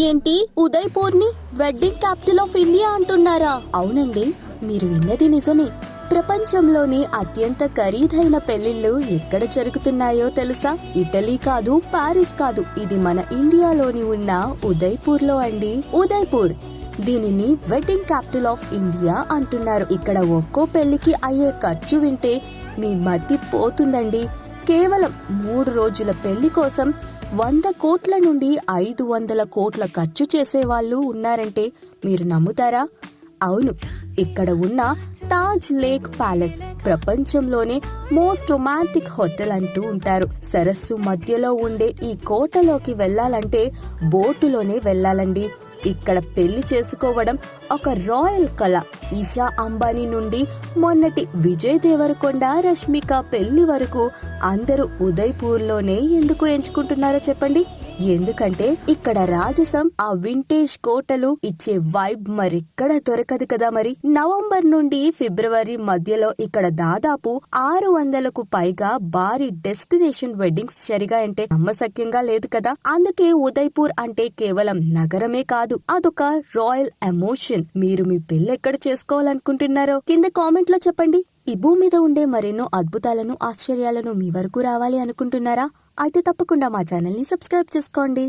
ఏంటి ఉదయ్పూర్ని wedding capital of India అంటున్నారా? అవునండి, మీరు విన్నది నిజమే. ప్రపంచంలోని అత్యంత ఖరీదైన పెళ్లిళ్ళు ఎక్కడ జరుగుతున్నాయో తెలుసా? ఇటలీ కాదు, పారిస్ కాదు, ఇది మన ఇండియాలోని ఉన్న ఉదయ్పూర్ లో అండి. ఉదయ్పూర్, దీనిని వెడ్డింగ్ క్యాపిటల్ ఆఫ్ ఇండియా అంటున్నారు. ఇక్కడ ఒక్కో పెళ్లికి అయ్యే ఖర్చు వింటే మీ మతి పోతుందండి. కేవలం 3 రోజుల పెళ్లి కోసం 100 కోట్ల నుండి 500 కోట్ల ఖర్చు చేసే వాళ్ళు ఉన్నారంటే మీరు నమ్ముతారా? అవును, ఇక్కడ ఉన్న తాజ్ లేక్ ప్యాలెస్ ప్రపంచంలోనే మోస్ట్ రొమాంటిక్ హోటల్ అంటూ ఉంటారు. సరస్సు మధ్యలో ఉండే ఈ కోటలోకి వెళ్ళాలంటే బోటులోనే వెళ్ళాలండి. ఇక్కడ పెళ్లి చేసుకోవడం ఒక రాయల్ కళ. ఈషా అంబానీ నుండి మొన్నటి విజయ్ దేవరకొండ, రష్మిక పెళ్లి వరకు అందరూ ఉదయ్పూర్లోనే ఎందుకు ఎంచుకుంటున్నారో చెప్పండి? ఎందుకంటే ఇక్కడ రాజసం, ఆ వింటేజ్ కోటలు ఇచ్చే వైబ్ మరెక్కడ దొరకదు కదా. మరి నవంబర్ నుండి ఫిబ్రవరి మధ్యలో ఇక్కడ దాదాపు 600కు పైగా భారీ డెస్టినేషన్ వెడ్డింగ్స్ జరిగాయంటే నమ్మశక్యంగా లేదు కదా. అందుకే ఉదయ్పూర్ అంటే కేవలం నగరమే కాదు, అదొక రాయల్ ఎమోషన్. మీరు మీ పెళ్లి ఎక్కడ చేసుకోవాలనుకుంటున్నారో కింద కామెంట్ లో చెప్పండి. ఈ భూమి మీద ఉండే మరెన్నో అద్భుతాలను, ఆశ్చర్యాలను మీ వరకు రావాలి అనుకుంటున్నారా? అయితే తప్పకుండా మా ఛానల్ ని సబ్స్క్రైబ్ చేసుకోండి.